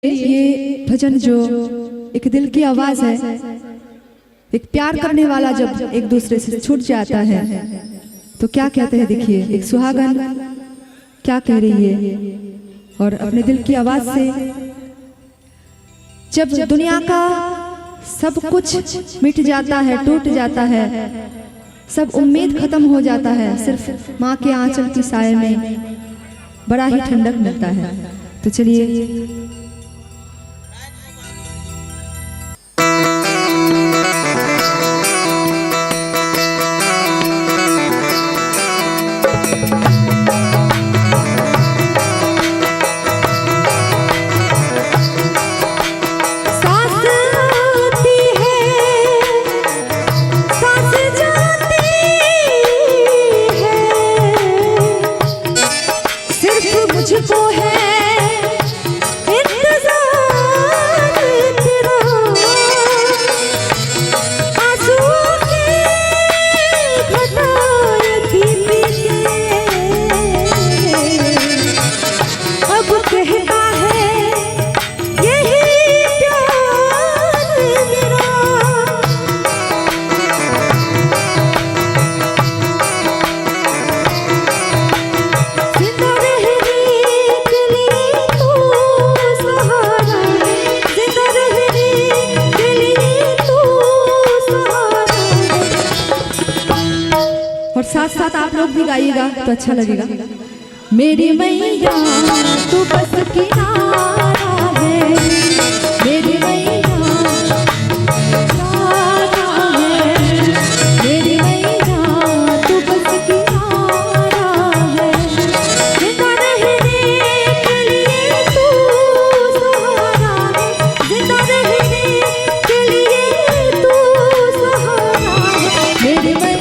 ये भजन जो एक दिल की आवाज है, एक प्यार करने वाला जब एक दूसरे से छूट जाता है तो क्या कहते हैं। देखिए एक सुहागन क्या कह रही है और अपने दिल की आवाज से, जब दुनिया का सब कुछ मिट जाता है, टूट जाता है, सब उम्मीद खत्म हो जाता है, सिर्फ माँ के आंचल की साए में बड़ा ही ठंडक मिलता है। तो चलिए मुझको है और साथ साथ आप लोग भी गाइएगा तो अच्छा लगेगा। मेरी मैया तू बस किनारा है, मेरी मैया है, मेरी मैया तू बस किनारा है, जिंदा रहने के लिए तू सहारा है, जिंदा रहने के लिए तू सहारा है, मेरी मैया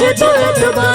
मुझे तो एतबार